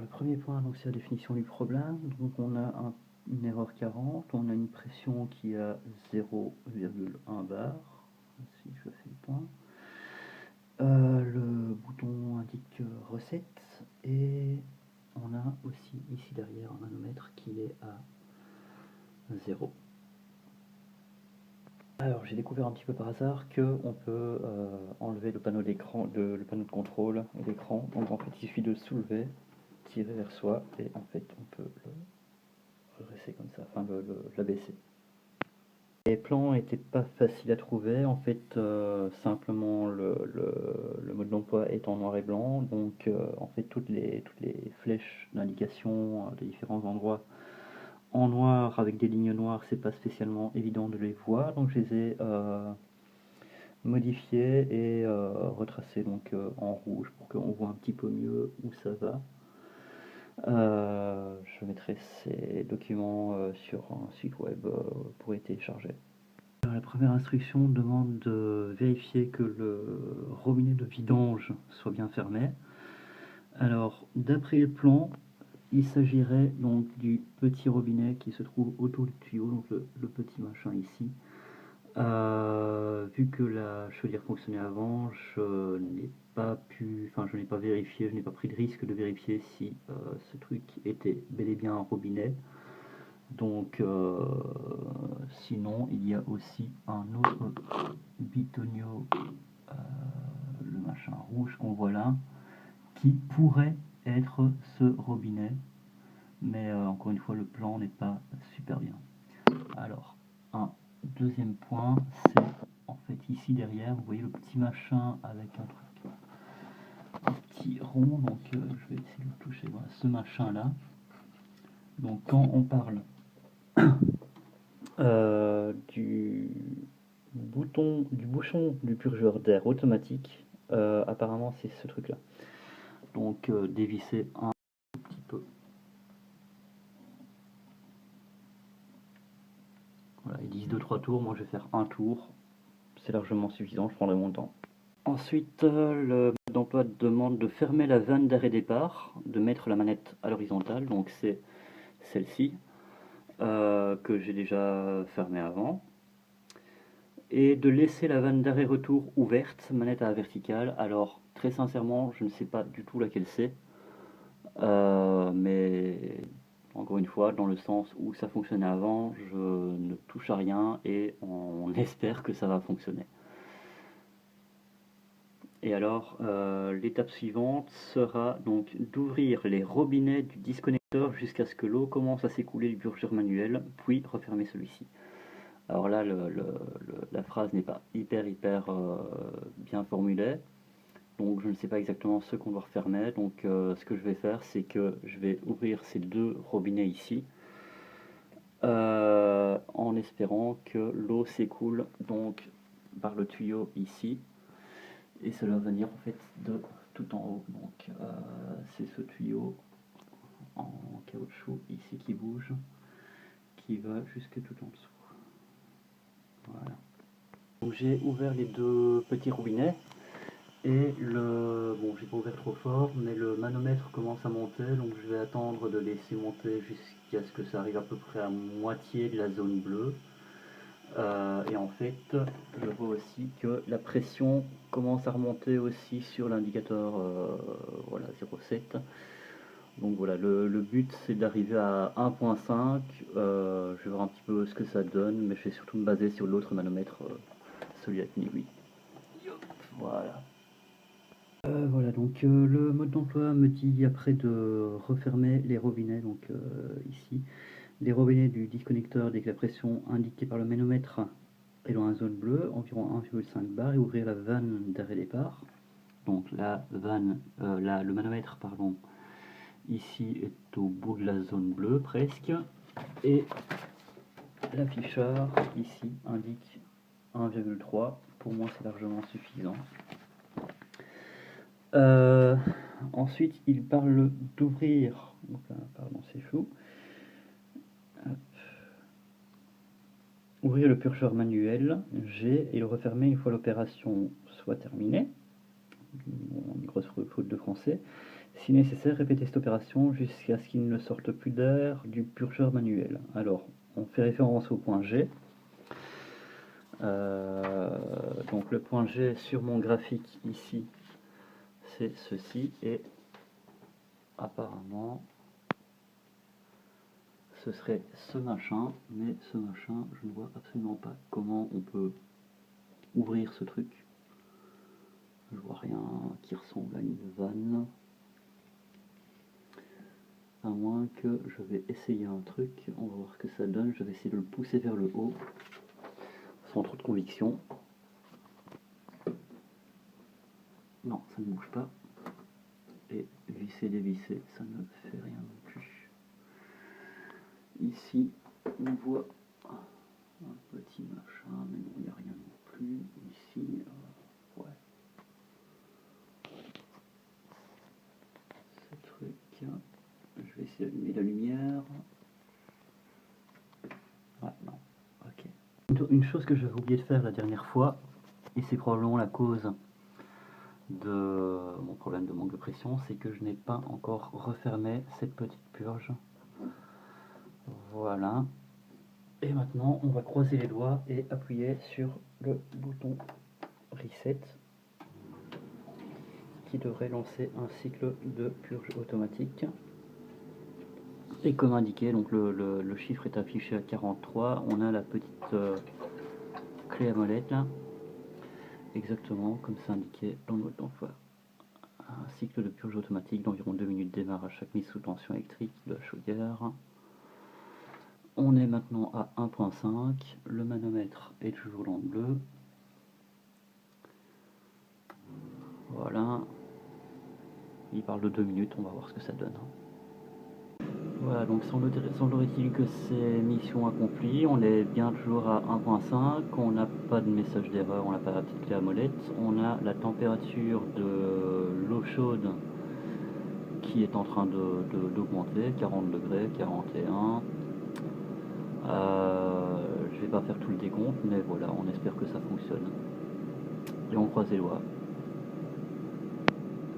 le premier point, donc c'est la définition du problème. Donc on a une erreur 40, on a une pression qui est à 0,1 bar, si je fais le point. Le bouton indique recette et on a aussi ici derrière un manomètre qui est à 0. Alors j'ai découvert un petit peu par hasard qu'on peut enlever le panneau d'écran, le panneau de contrôle et l'écran. Donc en fait il suffit de soulever, tirer vers soi et en fait on peut le redresser comme ça, enfin l'abaisser. Les plans n'étaient pas faciles à trouver, en fait simplement le mode d'emploi est en noir et blanc, donc en fait toutes les flèches d'indication des différents endroits en noir avec des lignes noires, c'est pas spécialement évident de les voir, donc je les ai modifiées et retracées donc en rouge pour qu'on voit un petit peu mieux où ça va. Je mettrai ces documents sur un site web pour les télécharger. La première instruction demande de vérifier que le robinet de vidange soit bien fermé. Alors, d'après le plan, il s'agirait donc du petit robinet qui se trouve autour du tuyau, donc le petit machin ici. Vu que la chaudière fonctionnait avant, je n'ai pas vérifié, je n'ai pas pris de risque de vérifier si ce truc était bel et bien un robinet. Donc, sinon, il y a aussi un autre bitonio, le machin rouge qu'on voit là, qui pourrait être ce robinet, mais encore une fois, le plan n'est pas super bien. Alors, un deuxième point, c'est en fait ici derrière, vous voyez le petit machin avec un truc, un petit rond, donc je vais essayer de le toucher, voilà, ce machin là. Donc, quand on parle du bouchon du purgeur d'air automatique, apparemment c'est ce truc là. Donc dévisser un petit peu. Voilà, ils disent 2-3 tours, moi je vais faire un tour, c'est largement suffisant, je prendrai mon temps. Ensuite, le mode d'emploi demande de fermer la vanne d'arrêt départ, de mettre la manette à l'horizontale, donc c'est celle-ci, que j'ai déjà fermée avant. Et de laisser la vanne d'arrêt retour ouverte, manette à la verticale. Alors très sincèrement, je ne sais pas du tout laquelle c'est, mais encore une fois, dans le sens où ça fonctionnait avant, je ne touche à rien et on espère que ça va fonctionner. Et alors, l'étape suivante sera donc d'ouvrir les robinets du disconnecteur jusqu'à ce que l'eau commence à s'écouler du purgeur manuel, puis refermer celui-ci. Alors là, la phrase n'est pas hyper bien formulée, donc je ne sais pas exactement ce qu'on doit refermer. Donc ce que je vais faire, c'est que je vais ouvrir ces deux robinets ici, en espérant que l'eau s'écoule donc par le tuyau ici, et ça doit venir en fait de tout en haut. Donc c'est ce tuyau en caoutchouc ici qui bouge, qui va jusque tout en dessous. Voilà. Donc j'ai ouvert les deux petits robinets et bon, j'ai pas ouvert trop fort, mais le manomètre commence à monter, donc je vais attendre de laisser monter jusqu'à ce que ça arrive à peu près à moitié de la zone bleue. Et en fait, je vois aussi que la pression commence à remonter aussi sur l'indicateur, voilà, 0,7. Donc voilà, le but c'est d'arriver à 1.5. Je vais voir un petit peu ce que ça donne, mais je vais surtout me baser sur l'autre manomètre, celui avec Niwi. Voilà. Voilà, donc le mode d'emploi me dit après de refermer les robinets, donc ici, les robinets du disconnecteur dès que la pression indiquée par le manomètre est dans la zone bleue, environ 1,5 bar, et ouvrir la vanne d'arrêt départ. Donc la vanne, le manomètre, pardon, ici est au bout de la zone bleue presque, et l'afficheur ici indique 1,3. Pour moi c'est largement suffisant. Ensuite, il parle d'ouvrir, pardon, c'est flou, ouvrir le purgeur manuel G et le refermer une fois l'opération soit terminée. Bon, une grosse faute de français. Si nécessaire, répétez cette opération jusqu'à ce qu'il ne sorte plus d'air du purgeur manuel. Alors, on fait référence au point G. Donc le point G sur mon graphique ici, c'est ceci, et apparemment ce serait ce machin, mais ce machin, je ne vois absolument pas comment on peut ouvrir ce truc. Je vois rien qui ressemble à une vanne. À moins que je vais essayer un truc, on va voir ce que ça donne. Je vais essayer de le pousser vers le haut, sans trop de conviction. Non, ça ne bouge pas. Et visser, dévisser, ça ne fait rien non plus. Ici, on voit un petit machin, mais non, il n'y a rien non plus. Ici, ouais. Ce truc, je vais essayer d'allumer la lumière. Ouais, non, ok. Une chose que j'avais oublié de faire la dernière fois, et c'est probablement la cause de mon problème de manque de pression, c'est que je n'ai pas encore refermé cette petite purge. Voilà. Et maintenant, on va croiser les doigts et appuyer sur le bouton Reset qui devrait lancer un cycle de purge automatique. Et comme indiqué, donc le chiffre est affiché à 43. On a la petite clé à molette là, exactement comme c'est indiqué dans le mode d'emploi. Un cycle de purge automatique d'environ 2 minutes démarre à chaque mise sous tension électrique de la chaudière. On est maintenant à 1.5, le manomètre est toujours dans le bleu. Voilà, il parle de 2 minutes, on va voir ce que ça donne. Voilà, donc semblerait-il que c'est mission accomplie, on est bien toujours à 1.5, on n'a pas de message d'erreur, on n'a pas la petite clé à molette, on a la température de l'eau chaude qui est en train d'augmenter, 40 degrés, 41. Je vais pas faire tout le décompte, mais voilà, on espère que ça fonctionne. Et on croise les doigts.